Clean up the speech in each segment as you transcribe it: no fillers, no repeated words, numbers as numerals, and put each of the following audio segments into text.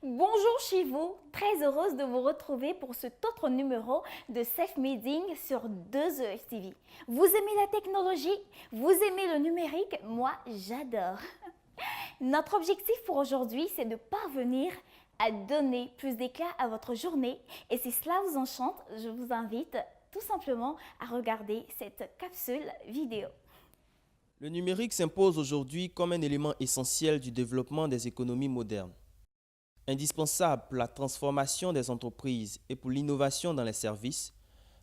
Bonjour chez vous, très heureuse de vous retrouver pour cet autre numéro de Self-Meeting sur 2ES TV. Vous aimez la technologie? Vous aimez le numérique? Moi, j'adore. Notre objectif pour aujourd'hui, c'est de parvenir à donner plus d'éclat à votre journée. Et si cela vous enchante, je vous invite tout simplement à regarder cette capsule vidéo. Le numérique s'impose aujourd'hui comme un élément essentiel du développement des économies modernes. Indispensable pour la transformation des entreprises et pour l'innovation dans les services,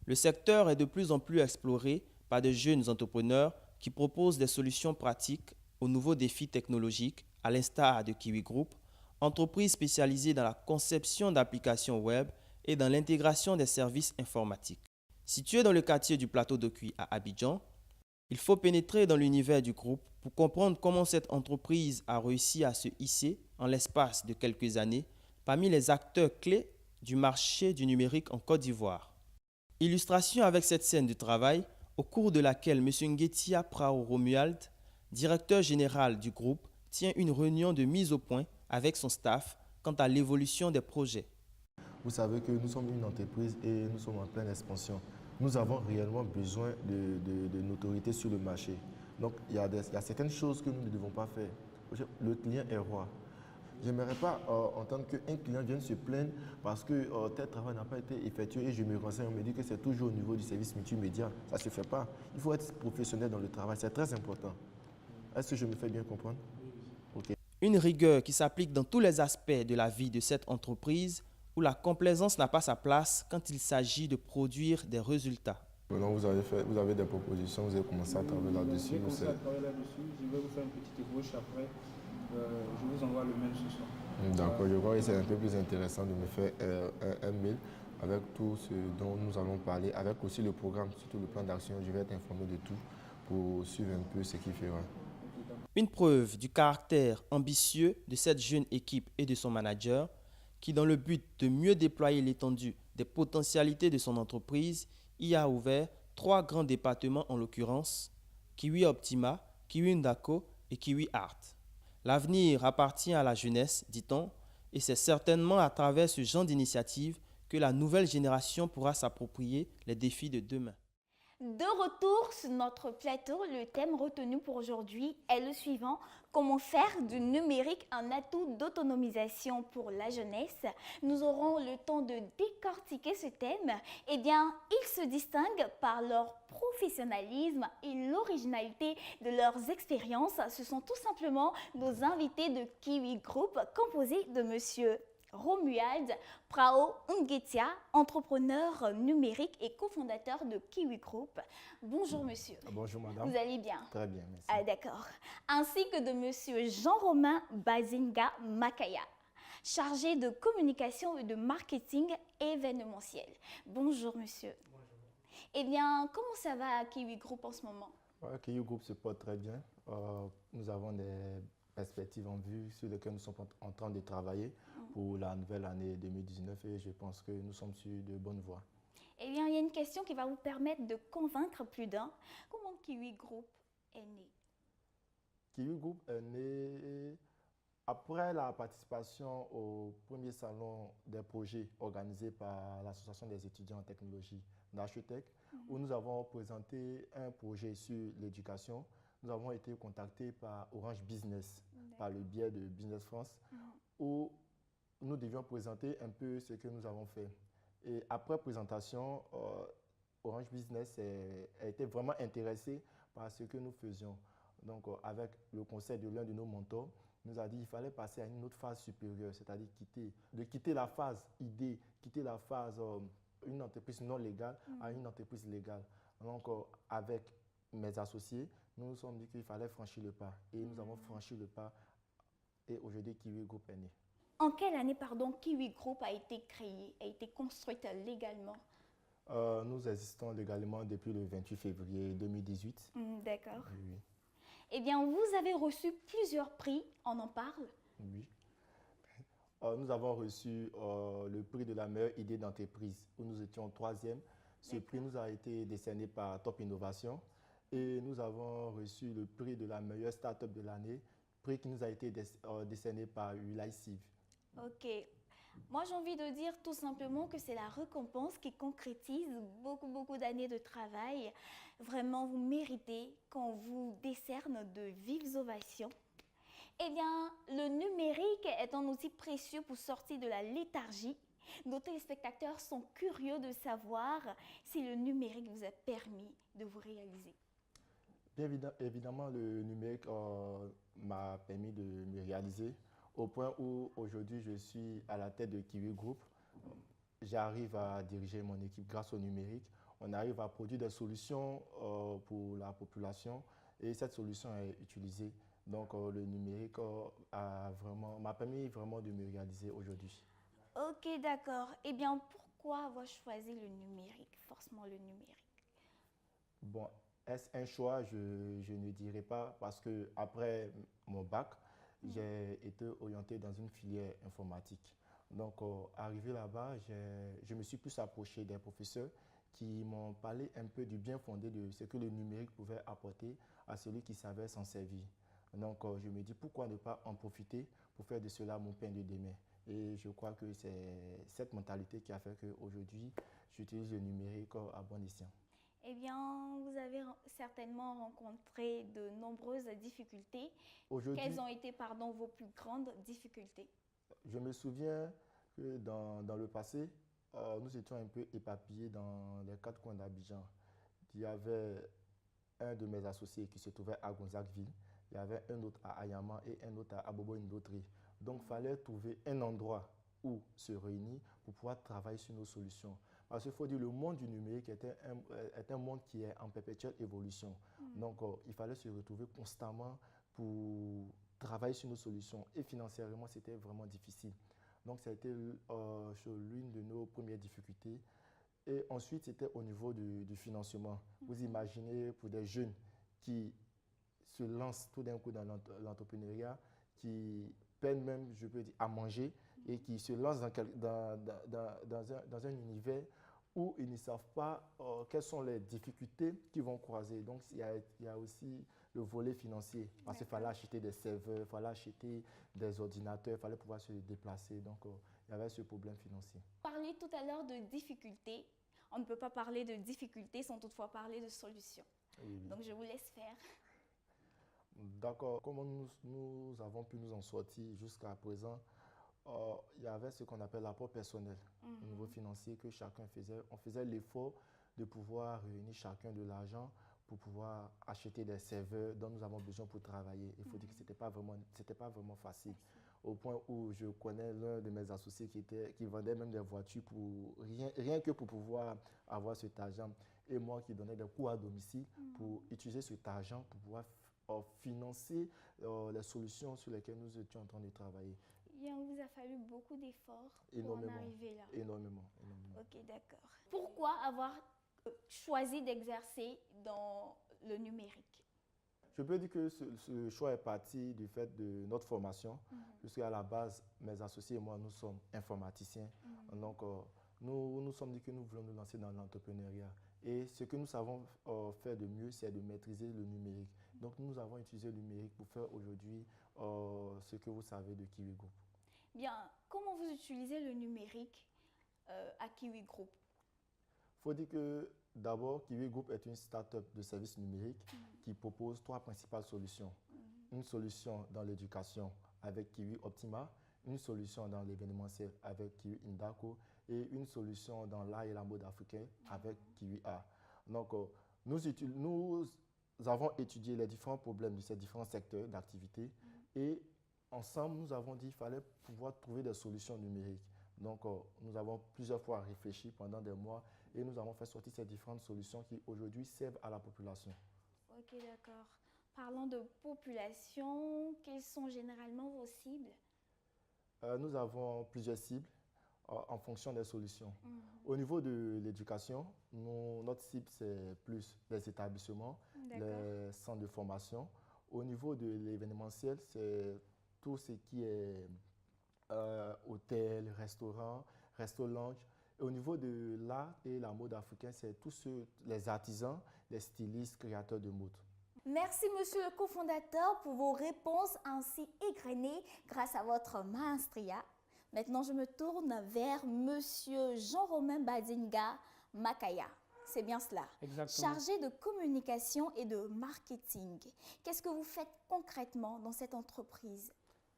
le secteur est de plus en plus exploré par de jeunes entrepreneurs qui proposent des solutions pratiques aux nouveaux défis technologiques, à l'instar de Kiwi Group, entreprise spécialisée dans la conception d'applications web et dans l'intégration des services informatiques. Située dans le quartier du plateau de Cuy à Abidjan, il faut pénétrer dans l'univers du groupe pour comprendre comment cette entreprise a réussi à se hisser en l'espace de quelques années parmi les acteurs clés du marché du numérique en Côte d'Ivoire. Illustration avec cette scène de travail au cours de laquelle M. Nguetia Prao Romuald, directeur général du groupe, tient une réunion de mise au point avec son staff quant à l'évolution des projets. Vous savez que nous sommes une entreprise et nous sommes en pleine expansion. Nous avons réellement besoin de notoriété sur le marché. Donc, il y a certaines choses que nous ne devons pas faire. Le client est roi. Je n'aimerais pas entendre qu'un client vienne se plaindre parce que tel travail n'a pas été effectué et je me renseigne, on me dit que c'est toujours au niveau du service multimédia. Ça ne se fait pas. Il faut être professionnel dans le travail, c'est très important. Est-ce que je me fais bien comprendre? Okay. Une rigueur qui s'applique dans tous les aspects de la vie de cette entreprise où la complaisance n'a pas sa place quand il s'agit de produire des résultats. Maintenant, vous avez des propositions, vous avez commencé à travailler là-dessus. Je vais commencer à travailler là-dessus. Je vais vous faire une petite ébauche après. Je vous envoie le mail ce soir. D'accord, je crois que c'est un peu plus intéressant de me faire un mail avec tout ce dont nous allons parler, avec aussi le programme, surtout le plan d'action. Je vais être informé de tout pour suivre un peu ce qu'il fera. Une preuve du caractère ambitieux de cette jeune équipe et de son manager, qui, dans le but de mieux déployer l'étendue des potentialités de son entreprise, y a ouvert 3 grands départements en l'occurrence, Kiwi Optima, Kiwi Ndako et Kiwi Art. L'avenir appartient à la jeunesse, dit-on, et c'est certainement à travers ce genre d'initiative que la nouvelle génération pourra s'approprier les défis de demain. De retour sur notre plateau, le thème retenu pour aujourd'hui est le suivant: comment faire du numérique un atout d'autonomisation pour la jeunesse. Nous aurons le temps de décortiquer ce thème. Eh bien, ils se distinguent par leur professionnalisme et l'originalité de leurs expériences. Ce sont tout simplement nos invités de Kiwi Group, composés de monsieur Romuald Prao Nguetia, entrepreneur numérique et cofondateur de Kiwi Group. Bonjour monsieur. Bonjour madame. Vous allez bien? Très bien, merci. Ah, d'accord. Ainsi que de monsieur Jean-Romain Bazinga Makaya, chargé de communication et de marketing événementiel. Bonjour monsieur. Bonjour. Eh bien, comment ça va à Kiwi Group en ce moment? Kiwi Group se porte très bien. Nous avons des perspectives en vue sur lesquelles nous sommes en train de travailler pour la nouvelle année 2019 et je pense que nous sommes sur de bonnes voies. Eh bien, il y a une question qui va vous permettre de convaincre plus d'un. Comment Kiwi Group est né? Kiwi Group est né après la participation au premier salon des projets organisé par l'Association des étudiants en technologie d'Architect, où nous avons présenté un projet sur l'éducation. Nous avons été contactés par Orange Business, par le biais de Business France, où nous devions présenter un peu ce que nous avons fait. Et après présentation, Orange Business a été vraiment intéressé par ce que nous faisions. Donc, avec le conseil de l'un de nos mentors, nous a dit qu'il fallait passer à une autre phase supérieure, c'est-à-dire quitter la phase idée, quitter la phase une entreprise non légale à une entreprise légale. Donc, avec mes associés, nous nous sommes dit qu'il fallait franchir le pas. Et nous avons franchi le pas et aujourd'hui, Kiwi Group est né. En quelle année, pardon, Kiwi Group a été créé, a été construite légalement? Nous existons légalement depuis le 28 février 2018. D'accord. Oui. Eh bien, vous avez reçu plusieurs prix, on en parle? Oui. Nous avons reçu le prix de la meilleure idée d'entreprise, où nous étions 3e. Ce prix nous a été décerné par Top Innovation. Et nous avons reçu le prix de la meilleure start-up de l'année, prix qui nous a été décerné par ULICIV. Ok. Moi, j'ai envie de dire tout simplement que c'est la récompense qui concrétise beaucoup d'années de travail. Vraiment, vous méritez qu'on vous décerne de vives ovations. Eh bien, le numérique est un outil précieux pour sortir de la léthargie. Nos téléspectateurs sont curieux de savoir si le numérique vous a permis de vous réaliser. Bien évidemment, le numérique m'a permis de me réaliser au point où aujourd'hui je suis à la tête de Kiwi Group. J'arrive à diriger mon équipe grâce au numérique. On arrive à produire des solutions pour la population et cette solution est utilisée. Donc le numérique m'a permis vraiment de me réaliser aujourd'hui. Ok, d'accord. Eh bien, pourquoi avoir choisi le numérique, forcément le numérique? Bon, est-ce un choix? Je ne dirais pas parce que après mon bac, j'ai été orienté dans une filière informatique. Donc, arrivé là-bas, je me suis plus approché des professeurs qui m'ont parlé un peu du bien fondé de ce que le numérique pouvait apporter à celui qui savait s'en servir. Donc, je me dis pourquoi ne pas en profiter pour faire de cela mon pain de demain. Et je crois que c'est cette mentalité qui a fait qu'aujourd'hui, j'utilise le numérique à bon escient. Eh bien, vous avez certainement rencontré de nombreuses difficultés. Quelles Aujourd'hui, ont été, pardon, vos plus grandes difficultés? je me souviens que dans le passé, nous étions un peu éparpillés dans les quatre coins d'Abidjan. Il y avait un de mes associés qui se trouvait à Gonzagueville, il y avait un autre à Ayama et un autre à Abobo-Indotri. Donc, il fallait trouver un endroit où se réunir pour pouvoir travailler sur nos solutions. Parce qu'il faut dire, le monde du numérique est un monde qui est en perpétuelle évolution. Donc, il fallait se retrouver constamment pour travailler sur nos solutions. Et financièrement, c'était vraiment difficile. Donc, ça a été l'une de nos premières difficultés. Et ensuite, c'était au niveau du financement. Vous imaginez pour des jeunes qui se lancent tout d'un coup dans l'entrepreneuriat, qui peinent même, je peux dire, à manger et qui se lancent dans un univers où ils ne savent pas quelles sont les difficultés qu'ils vont croiser. Donc, il y a aussi le volet financier parce qu'il fallait acheter des serveurs, il fallait acheter des ordinateurs, il fallait pouvoir se déplacer. Donc, il y avait ce problème financier. Parler tout à l'heure de difficultés. On ne peut pas parler de difficultés sans toutefois parler de solutions. Oui. Donc, je vous laisse faire. D'accord. Comment nous avons pu nous en sortir jusqu'à présent? Il y avait ce qu'on appelle l'apport personnel au niveau financier que chacun faisait. On faisait l'effort de pouvoir réunir chacun de l'argent pour pouvoir acheter des serveurs dont nous avons besoin pour travailler. Il faut dire que ce n'était pas vraiment facile. Au point où je connais l'un de mes associés qui vendait même des voitures pour rien que pour pouvoir avoir cet argent. Et moi qui donnais des cours à domicile pour utiliser cet argent pour pouvoir financer les solutions sur lesquelles nous étions en train de travailler. Il vous a fallu beaucoup d'efforts pour en arriver là. Énormément. Ok, d'accord. Pourquoi avoir choisi d'exercer dans le numérique? Je peux dire que ce choix est parti du fait de notre formation, puisque à la base, mes associés et moi, nous sommes informaticiens. Donc, nous nous sommes dit que nous voulons nous lancer dans l'entrepreneuriat. Et ce que nous savons faire de mieux, c'est de maîtriser le numérique. Donc, nous avons utilisé le numérique pour faire aujourd'hui ce que vous savez de Kiwi Group. Bien, comment vous utilisez le numérique à Kiwi Group? Il faut dire que d'abord, Kiwi Group est une start-up de services numériques qui propose trois principales solutions. Une solution dans l'éducation avec Kiwi Optima, une solution dans l'événementiel avec Kiwi Indako et une solution dans l'art et la mode africain avec Kiwi Art. Donc, nous avons étudié les différents problèmes de ces différents secteurs d'activité et ensemble, nous avons dit qu'il fallait pouvoir trouver des solutions numériques. Donc, nous avons plusieurs fois réfléchi pendant des mois et nous avons fait sortir ces différentes solutions qui aujourd'hui servent à la population. Ok, d'accord. Parlons de population, quelles sont généralement vos cibles? Nous avons plusieurs cibles en fonction des solutions. Au niveau de l'éducation, notre cible, c'est plus les établissements, les centres de formation. Au niveau de l'événementiel, c'est tout ce qui est hôtel, restaurant, resto-lounge. Et au niveau de l'art et la mode africaine, c'est tous les artisans, les stylistes, créateurs de mode. Merci, monsieur le cofondateur, pour vos réponses ainsi égrenées grâce à votre maestria. Maintenant, je me tourne vers Monsieur Jean-Romain Badinga Makaya. C'est bien cela. Exactement. Chargé de communication et de marketing. Qu'est-ce que vous faites concrètement dans cette entreprise?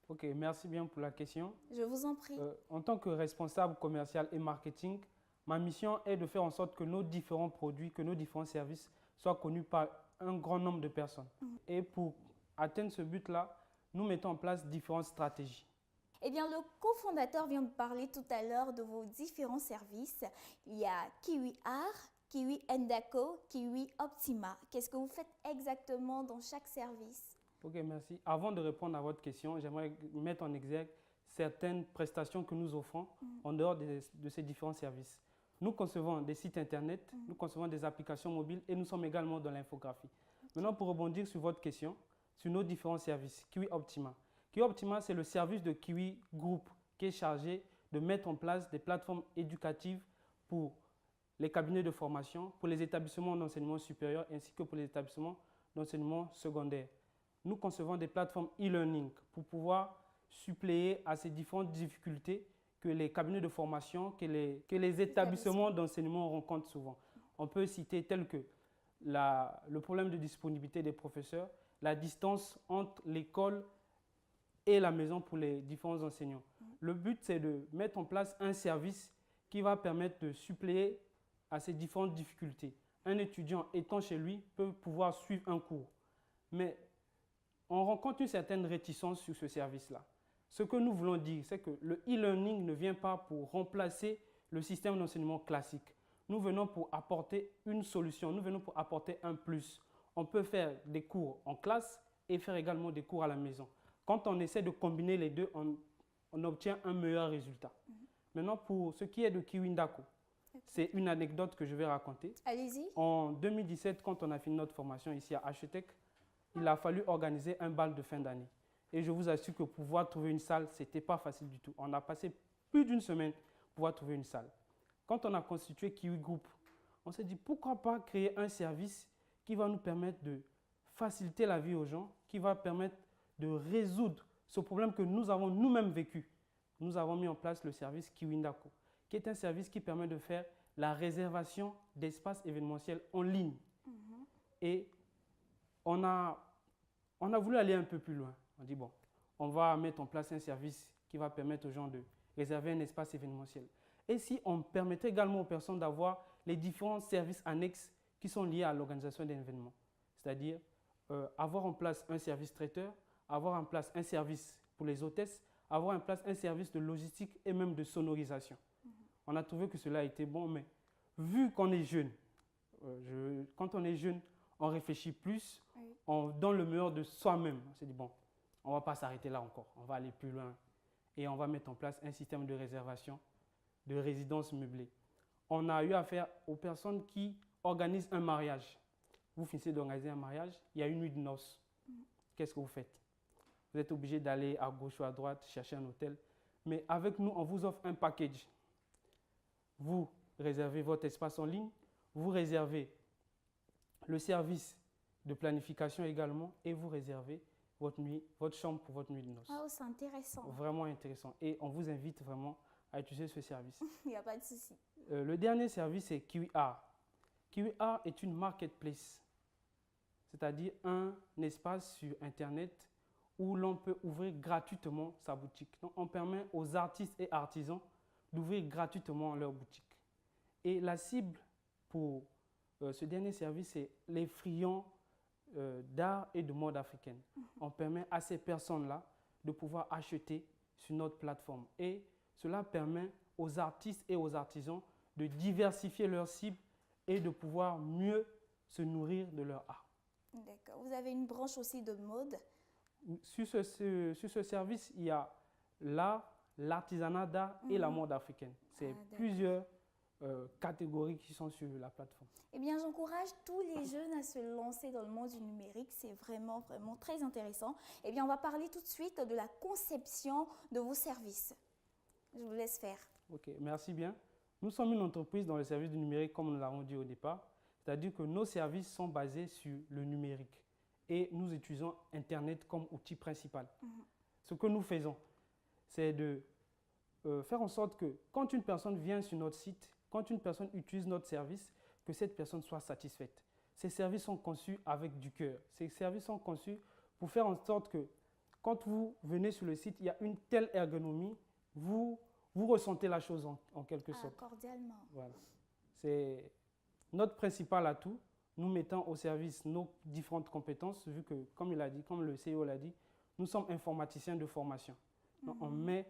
Ok, merci bien pour la question. Je vous en prie. En tant que responsable commercial et marketing, ma mission est de faire en sorte que nos différents produits, que nos différents services soient connus par un grand nombre de personnes. Et pour atteindre ce but-là, nous mettons en place différentes stratégies. Eh bien, le cofondateur vient de parler tout à l'heure de vos différents services. Il y a Kiwi Art, Kiwi Endaco, Kiwi Optima. Qu'est-ce que vous faites exactement dans chaque service? Ok, merci. Avant de répondre à votre question, j'aimerais mettre en exergue certaines prestations que nous offrons en dehors de ces différents services. Nous concevons des sites internet, nous concevons des applications mobiles et nous sommes également dans l'infographie. Maintenant, pour rebondir sur votre question, sur nos différents services, Kiwi Optima. Kiwi Optima, c'est le service de Kiwi Group qui est chargé de mettre en place des plateformes éducatives pour les cabinets de formation, pour les établissements d'enseignement supérieur ainsi que pour les établissements d'enseignement secondaire. Nous concevons des plateformes e-learning pour pouvoir suppléer à ces différentes difficultés que les cabinets de formation, que les établissements d'enseignement rencontrent souvent. On peut citer tels que le problème de disponibilité des professeurs, la distance entre l'école et la maison pour les différents enseignants. Le but, c'est de mettre en place un service qui va permettre de suppléer à ces différentes difficultés. Un étudiant étant chez lui peut pouvoir suivre un cours. Mais on rencontre une certaine réticence sur ce service-là. Ce que nous voulons dire, c'est que le e-learning ne vient pas pour remplacer le système d'enseignement classique. Nous venons pour apporter une solution, nous venons pour apporter un plus. On peut faire des cours en classe et faire également des cours à la maison. Quand on essaie de combiner les deux, on obtient un meilleur résultat. Maintenant, pour ce qui est de Kiwi Ndako, c'est une anecdote que je vais raconter. Allez-y. En 2017, quand on a fini notre formation ici à HETEC, il a fallu organiser un bal de fin d'année. Et je vous assure que pour pouvoir trouver une salle, ce n'était pas facile du tout. On a passé plus d'une semaine pour pouvoir trouver une salle. Quand on a constitué Kiwi Group, on s'est dit pourquoi pas créer un service qui va nous permettre de faciliter la vie aux gens, qui va permettre de résoudre ce problème que nous avons nous-mêmes vécu. Nous avons mis en place le service Kiwi Ndako, qui est un service qui permet de faire la réservation d'espaces événementiels en ligne. Et on a voulu aller un peu plus loin. On dit, bon, on va mettre en place un service qui va permettre aux gens de réserver un espace événementiel. Et si on permettait également aux personnes d'avoir les différents services annexes qui sont liés à l'organisation d'un événement, c'est-à-dire avoir en place un service traiteur, avoir en place un service pour les hôtesses, avoir en place un service de logistique et même de sonorisation. On a trouvé que cela était bon, mais vu qu'on est jeune, quand on est jeune, on réfléchit plus, on donne le meilleur de soi-même. On s'est dit, bon, on ne va pas s'arrêter là encore, on va aller plus loin et on va mettre en place un système de réservation de résidences meublées. On a eu affaire aux personnes qui organisent un mariage. Vous finissez d'organiser un mariage, il y a une nuit de noces. Qu'est-ce que vous faites? Vous êtes obligé d'aller à gauche ou à droite chercher un hôtel. Mais avec nous, on vous offre un package. Vous réservez votre espace en ligne, vous réservez le service de planification également et vous réservez votre chambre pour votre nuit de noces. Oh, c'est intéressant. Vraiment intéressant. Et on vous invite vraiment à utiliser ce service. Il n'y a pas de souci. Le dernier service, c'est Kiwi Art. Kiwi Art est une marketplace, c'est-à-dire un espace sur Internet où l'on peut ouvrir gratuitement sa boutique. Donc, on permet aux artistes et artisans d'ouvrir gratuitement leur boutique. Et la cible pour ce dernier service, c'est les friands d'art et de mode africaine. On permet à ces personnes-là de pouvoir acheter sur notre plateforme. Et cela permet aux artistes et aux artisans de diversifier leurs cibles et de pouvoir mieux se nourrir de leur art. D'accord. Vous avez une branche aussi de mode. Sur ce service, il y a l'art, l'artisanat d'art et la mode africaine. C'est plusieurs catégories qui sont sur la plateforme. Eh bien, j'encourage tous les jeunes à se lancer dans le monde du numérique. C'est vraiment, vraiment très intéressant. Eh bien, on va parler tout de suite de la conception de vos services. Je vous laisse faire. Ok, merci bien. Nous sommes une entreprise dans le service du numérique, comme nous l'avons dit au départ. C'est-à-dire que nos services sont basés sur le numérique et nous utilisons Internet comme outil principal. Ce que nous faisons, c'est de faire en sorte que quand une personne vient sur notre site, quand une personne utilise notre service, que cette personne soit satisfaite. Ces services sont conçus avec du cœur. Ces services sont conçus pour faire en sorte que quand vous venez sur le site, il y a une telle ergonomie, vous ressentez la chose en quelque sorte. Cordialement. Voilà. C'est notre principal atout. Nous mettons au service nos différentes compétences, vu que, comme il a dit, comme le CEO l'a dit, nous sommes informaticiens de formation. Donc, on met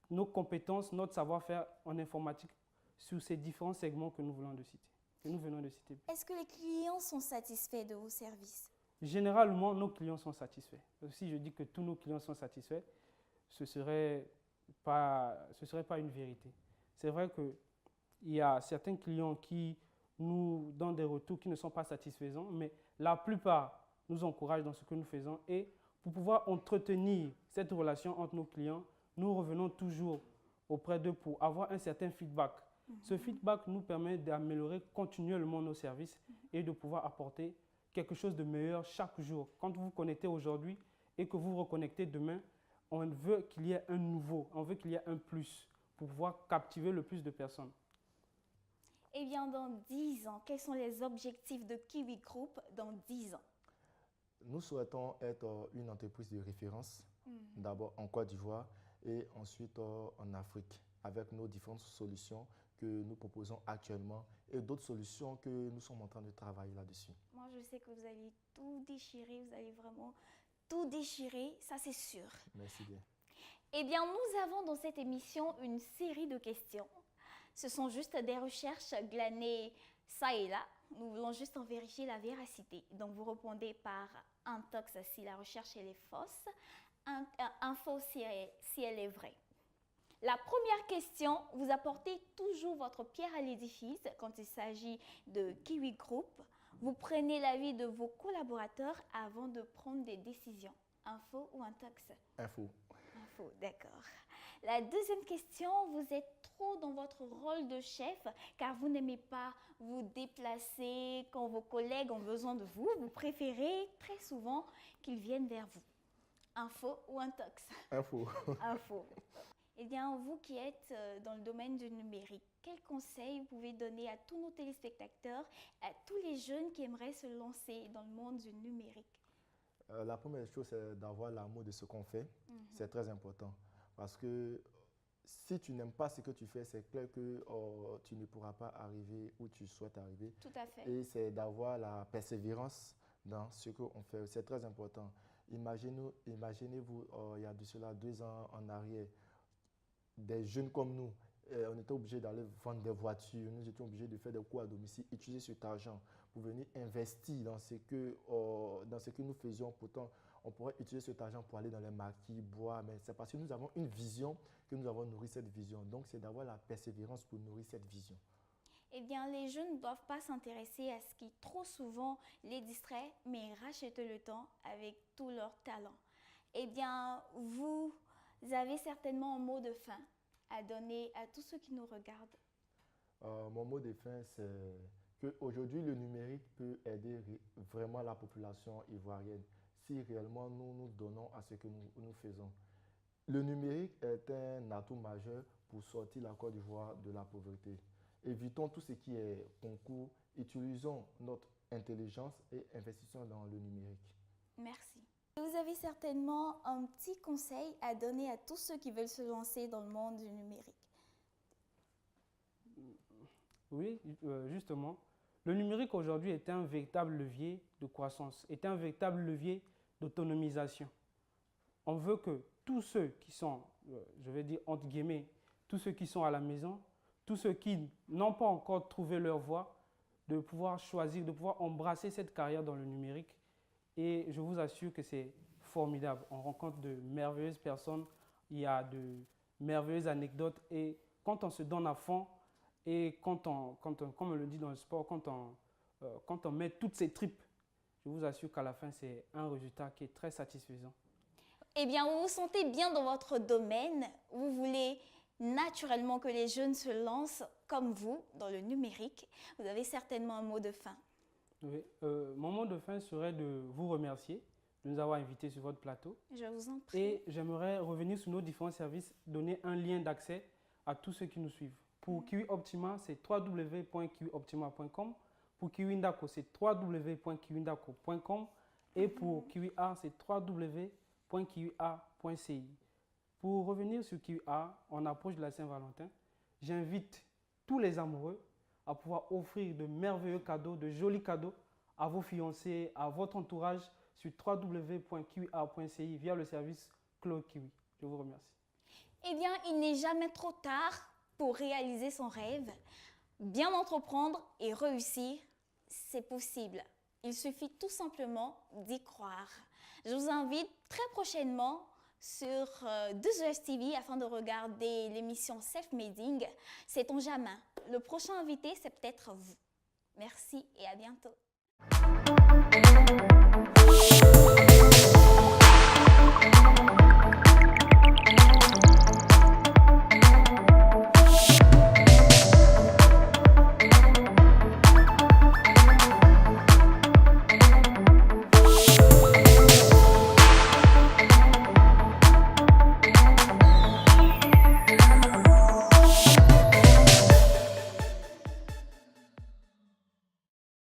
nos compétences, notre savoir-faire en informatique sur ces différents segments que nous venons de citer. Est-ce que les clients sont satisfaits de vos services? Généralement, nos clients sont satisfaits. Si je dis que tous nos clients sont satisfaits, ce serait pas une vérité. C'est vrai qu'il y a certains clients qui nous donnent des retours qui ne sont pas satisfaisants, mais la plupart nous encouragent dans ce que nous faisons. Et pour pouvoir entretenir cette relation entre nos clients, nous revenons toujours auprès d'eux pour avoir un certain feedback. Ce feedback nous permet d'améliorer continuellement nos services et de pouvoir apporter quelque chose de meilleur chaque jour. Quand vous vous connectez aujourd'hui et que vous vous reconnectez demain, on veut qu'il y ait un nouveau, on veut qu'il y ait un plus pour pouvoir captiver le plus de personnes. Eh bien, dans 10 ans, quels sont les objectifs de Kiwi Group dans 10 ans? Nous souhaitons être une entreprise de référence, d'abord en Côte d'Ivoire et ensuite en Afrique, avec nos différentes solutions que nous proposons actuellement et d'autres solutions que nous sommes en train de travailler là-dessus. Moi, je sais que vous allez tout déchirer, vous allez vraiment tout déchirer, ça c'est sûr. Merci bien. Eh bien, nous avons dans cette émission une série de questions. Ce sont juste des recherches glanées ça et là. Nous voulons juste en vérifier la véracité. Donc, vous répondez par intox si la recherche elle est fausse, info si elle est vraie. La première question, vous apportez toujours votre pierre à l'édifice quand il s'agit de Kiwi Group. Vous prenez l'avis de vos collaborateurs avant de prendre des décisions. Info ou intox? Info. Info, d'accord. La deuxième question, vous êtes trop dans votre rôle de chef car vous n'aimez pas vous déplacer quand vos collègues ont besoin de vous. Vous préférez très souvent qu'ils viennent vers vous. Info ou intox? Info. Info. Eh bien, vous qui êtes dans le domaine du numérique, quels conseils vous pouvez donner à tous nos téléspectateurs, à tous les jeunes qui aimeraient se lancer dans le monde du numérique? La première chose, c'est d'avoir l'amour de ce qu'on fait. C'est très important. Parce que si tu n'aimes pas ce que tu fais, c'est clair que tu ne pourras pas arriver où tu souhaites arriver. Tout à fait. Et c'est d'avoir la persévérance dans ce qu'on fait. C'est très important. Imaginez-vous, il y a de cela 2 ans en arrière, des jeunes comme nous, on était obligés d'aller vendre des voitures, nous étions obligés de faire des cours à domicile, utiliser cet argent pour venir investir dans ce que nous faisions. Pourtant, on pourrait utiliser cet argent pour aller dans les maquis, boire, mais c'est parce que nous avons une vision que nous avons nourri cette vision. Donc, c'est d'avoir la persévérance pour nourrir cette vision. Eh bien, les jeunes ne doivent pas s'intéresser à ce qui trop souvent les distrait, mais racheter le temps avec tout leur talent. Eh bien, vous avez certainement un mot de fin à donner à tous ceux qui nous regardent. Mon mot de fin, c'est qu'aujourd'hui, le numérique peut aider vraiment la population ivoirienne si réellement nous nous donnons à ce que nous faisons. Le numérique est un atout majeur pour sortir la Côte d'Ivoire de la pauvreté. Évitons tout ce qui est concours, utilisons notre intelligence et investissons dans le numérique. Merci. Vous avez certainement un petit conseil à donner à tous ceux qui veulent se lancer dans le monde du numérique. Oui, justement. Le numérique aujourd'hui est un véritable levier de croissance, est un véritable levier d'autonomisation. On veut que tous ceux qui sont, je vais dire entre guillemets, tous ceux qui sont à la maison, tous ceux qui n'ont pas encore trouvé leur voie, de pouvoir choisir, de pouvoir embrasser cette carrière dans le numérique. Et je vous assure que c'est formidable. On rencontre de merveilleuses personnes, il y a de merveilleuses anecdotes. Et quand on se donne à fond, et quand on, comme on le dit dans le sport, quand on met toutes ses tripes, je vous assure qu'à la fin, c'est un résultat qui est très satisfaisant. Eh bien, vous vous sentez bien dans votre domaine. Vous voulez naturellement que les jeunes se lancent comme vous dans le numérique. Vous avez certainement un mot de fin. Oui, mon mot de fin serait de vous remercier de nous avoir invités sur votre plateau. Je vous en prie. Et j'aimerais revenir sur nos différents services, donner un lien d'accès à tous ceux qui nous suivent. Pour Kiwi Optima, c'est www.kiwioptima.com. Pour Kiwi Ndako, c'est www.kiwindako.com. Et pour Kiwi Art, c'est www.kiwiart.ci. Pour revenir sur Kiwi Art, on approche de la Saint-Valentin. J'invite tous les amoureux à pouvoir offrir de merveilleux cadeaux, de jolis cadeaux à vos fiancés, à votre entourage sur www.kiwiart.ci via le service Claude Kiwi. Je vous remercie. Eh bien, il n'est jamais trop tard pour réaliser son rêve. Bien entreprendre et réussir, c'est possible. Il suffit tout simplement d'y croire. Je vous invite très prochainement sur 2ES TV afin de regarder l'émission Self-Mading. Sait-on jamais? Le prochain invité, c'est peut-être vous. Merci et à bientôt.